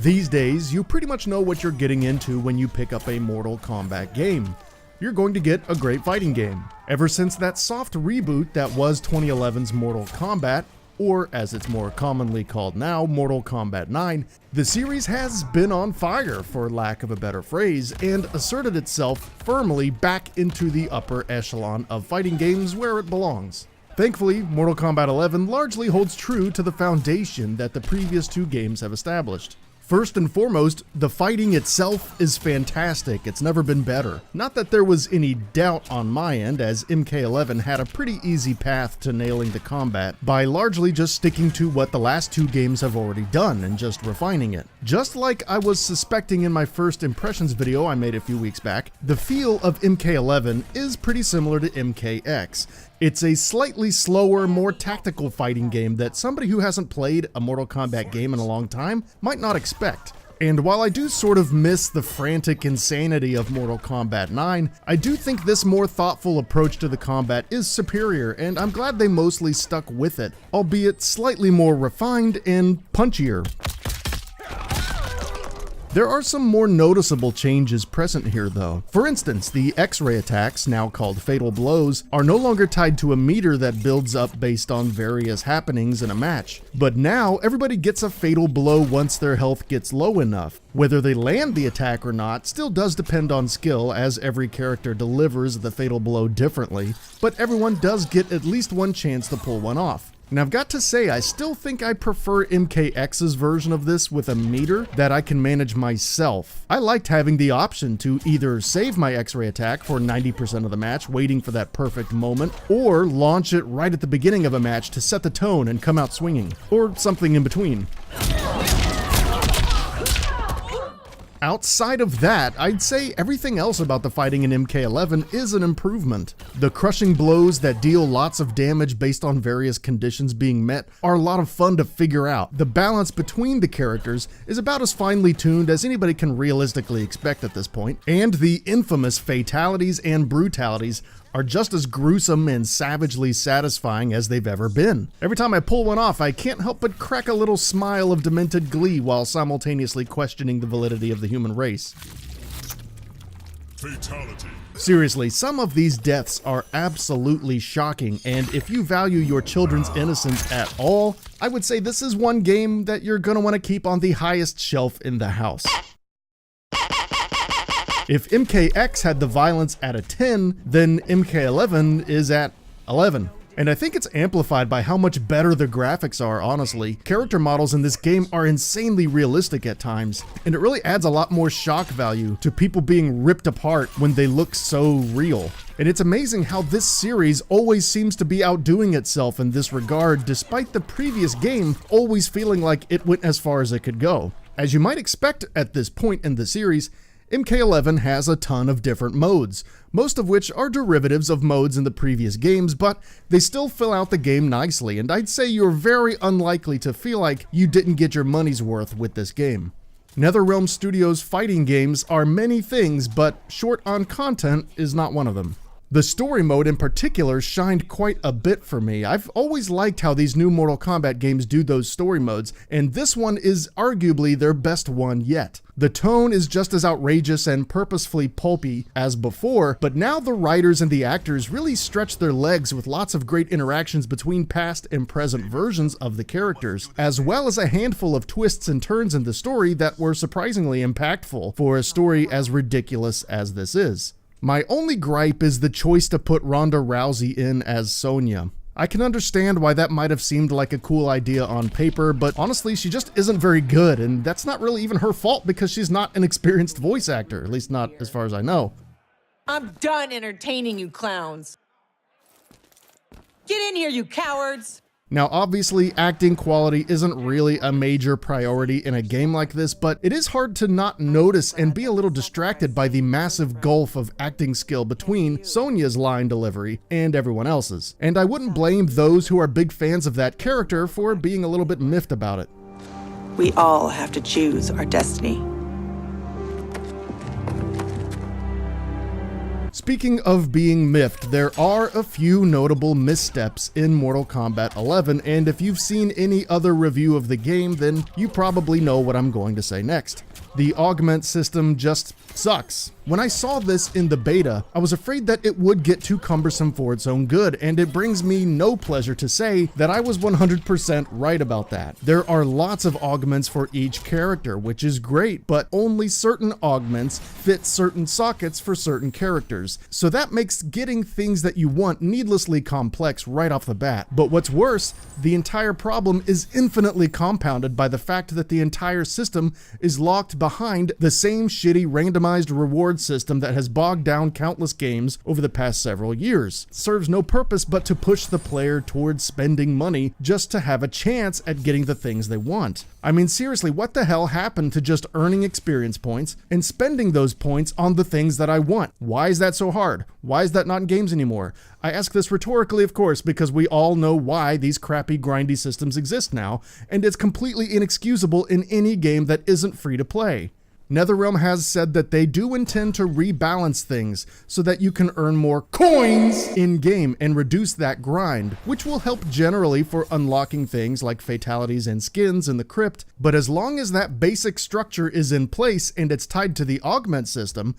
These days, you pretty much know what you're getting into when you pick up a Mortal Kombat game. You're going to get a great fighting game. Ever since that soft reboot that was 2011's Mortal Kombat, or as it's more commonly called now, Mortal Kombat 9, the series has been on fire, for lack of a better phrase, and asserted itself firmly back into the upper echelon of fighting games where it belongs. Thankfully, Mortal Kombat 11 largely holds true to the foundation that the previous two games have established. First and foremost, the fighting itself is fantastic. It's never been better. Not that there was any doubt on my end, as MK11 had a pretty easy path to nailing the combat by largely just sticking to what the last two games have already done and just refining it. Just like I was suspecting in my first impressions video I made a few weeks back, the feel of MK11 is pretty similar to MKX. It's a slightly slower, more tactical fighting game that somebody who hasn't played a Mortal Kombat game in a long time might not expect. And while I do sort of miss the frantic insanity of Mortal Kombat 9, I do think this more thoughtful approach to the combat is superior, and I'm glad they mostly stuck with it, albeit slightly more refined and punchier. There are some more noticeable changes present here though. For instance, the X-ray attacks, now called fatal blows, are no longer tied to a meter that builds up based on various happenings in a match. But now, everybody gets a fatal blow once their health gets low enough. Whether they land the attack or not still does depend on skill, as every character delivers the fatal blow differently, but everyone does get at least one chance to pull one off. And I've got to say, I still think I prefer MKX's version of this with a meter that I can manage myself. I liked having the option to either save my X-ray attack for 90% of the match, waiting for that perfect moment, or launch it right at the beginning of a match to set the tone and come out swinging, or something in between. Outside of that, I'd say everything else about the fighting in MK11 is an improvement. The crushing blows that deal lots of damage based on various conditions being met are a lot of fun to figure out. The balance between the characters is about as finely tuned as anybody can realistically expect at this point, and the infamous fatalities and brutalities are just as gruesome and savagely satisfying as they've ever been. Every time I pull one off, I can't help but crack a little smile of demented glee while simultaneously questioning the validity of the human race. Fatality. Seriously, some of these deaths are absolutely shocking, and if you value your children's innocence at all, I would say this is one game that you're gonna want to keep on the highest shelf in the house. If MKX had the violence at a 10, then MK11 is at 11. And I think it's amplified by how much better the graphics are, honestly. Character models in this game are insanely realistic at times, and it really adds a lot more shock value to people being ripped apart when they look so real. And it's amazing how this series always seems to be outdoing itself in this regard, despite the previous game always feeling like it went as far as it could go. As you might expect at this point in the series, MK11 has a ton of different modes, most of which are derivatives of modes in the previous games, but they still fill out the game nicely, and I'd say you're very unlikely to feel like you didn't get your money's worth with this game. NetherRealm Studios' fighting games are many things, but short on content is not one of them. The story mode in particular shined quite a bit for me. I've always liked how these new Mortal Kombat games do those story modes, and this one is arguably their best one yet. The tone is just as outrageous and purposefully pulpy as before, but now the writers and the actors really stretch their legs with lots of great interactions between past and present versions of the characters, as well as a handful of twists and turns in the story that were surprisingly impactful for a story as ridiculous as this is. My only gripe is the choice to put Ronda Rousey in as Sonya. I can understand why that might have seemed like a cool idea on paper, but honestly, she just isn't very good, and that's not really even her fault because she's not an experienced voice actor, at least not as far as I know. I'm done entertaining you clowns. Get in here, you cowards! Now, obviously, acting quality isn't really a major priority in a game like this, but it is hard to not notice and be a little distracted by the massive gulf of acting skill between Sonya's line delivery and everyone else's. And I wouldn't blame those who are big fans of that character for being a little bit miffed about it. We all have to choose our destiny. Speaking of being miffed, there are a few notable missteps in Mortal Kombat 11, and if you've seen any other review of the game, then you probably know what I'm going to say next. The augment system just sucks. When I saw this in the beta, I was afraid that it would get too cumbersome for its own good, and it brings me no pleasure to say that I was 100% right about that. There are lots of augments for each character, which is great, but only certain augments fit certain sockets for certain characters. So that makes getting things that you want needlessly complex right off the bat. But what's worse, the entire problem is infinitely compounded by the fact that the entire system is locked behind the same shitty randomized reward system that has bogged down countless games over the past several years. It serves no purpose but to push the player towards spending money just to have a chance at getting the things they want. I mean, seriously, what the hell happened to just earning experience points and spending those points on the things that I want? Why is that so hard? Why is that not in games anymore? I ask this rhetorically, of course, because we all know why these crappy grindy systems exist now, and it's completely inexcusable in any game that isn't free to play. NetherRealm has said that they do intend to rebalance things so that you can earn more coins in-game and reduce that grind, which will help generally for unlocking things like fatalities and skins in the crypt. But as long as that basic structure is in place and it's tied to the augment system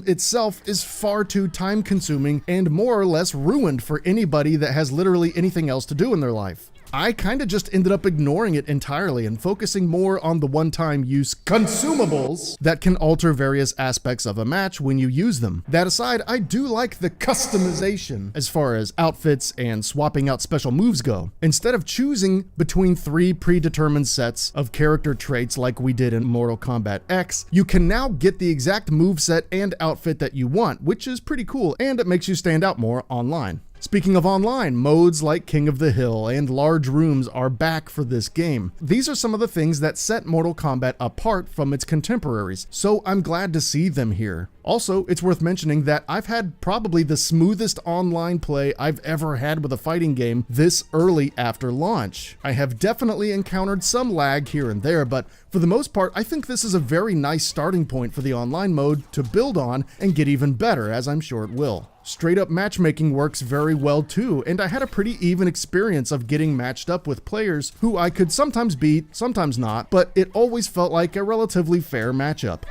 itself is far too time-consuming and more or less ruined for anybody that has literally anything else to do in their life. I kind of just ended up ignoring it entirely and focusing more on the one-time use consumables that can alter various aspects of a match when you use them. That aside, I do like the customization as far as outfits and swapping out special moves go. Instead of choosing between 3 predetermined sets of character traits like we did in Mortal Kombat X, you can now get the exact moveset and outfit that you want, which is pretty cool, and it makes you stand out more online. Speaking of online, modes like King of the Hill and Large Rooms are back for this game. These are some of the things that set Mortal Kombat apart from its contemporaries, so I'm glad to see them here. Also, it's worth mentioning that I've had probably the smoothest online play I've ever had with a fighting game this early after launch. I have definitely encountered some lag here and there, but for the most part, I think this is a very nice starting point for the online mode to build on and get even better, as I'm sure it will. Straight up matchmaking works very well too, and I had a pretty even experience of getting matched up with players who I could sometimes beat, sometimes not, but it always felt like a relatively fair matchup.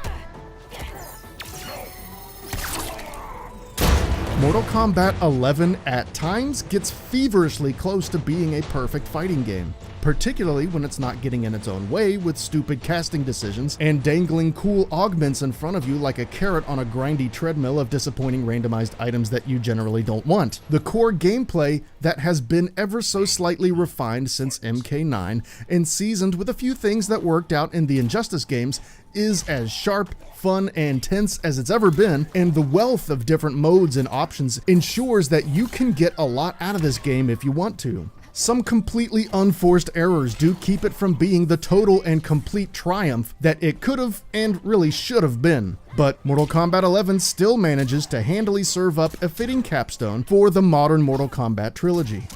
Mortal Kombat 11 at times gets feverishly close to being a perfect fighting game, particularly when it's not getting in its own way with stupid casting decisions and dangling cool augments in front of you like a carrot on a grindy treadmill of disappointing randomized items that you generally don't want. The core gameplay that has been ever so slightly refined since MK9 and seasoned with a few things that worked out in the Injustice games is as sharp, fun, and tense as it's ever been, and the wealth of different modes and options ensures that you can get a lot out of this game if you want to. Some completely unforced errors do keep it from being the total and complete triumph that it could have and really should have been. But Mortal Kombat 11 still manages to handily serve up a fitting capstone for the modern Mortal Kombat trilogy.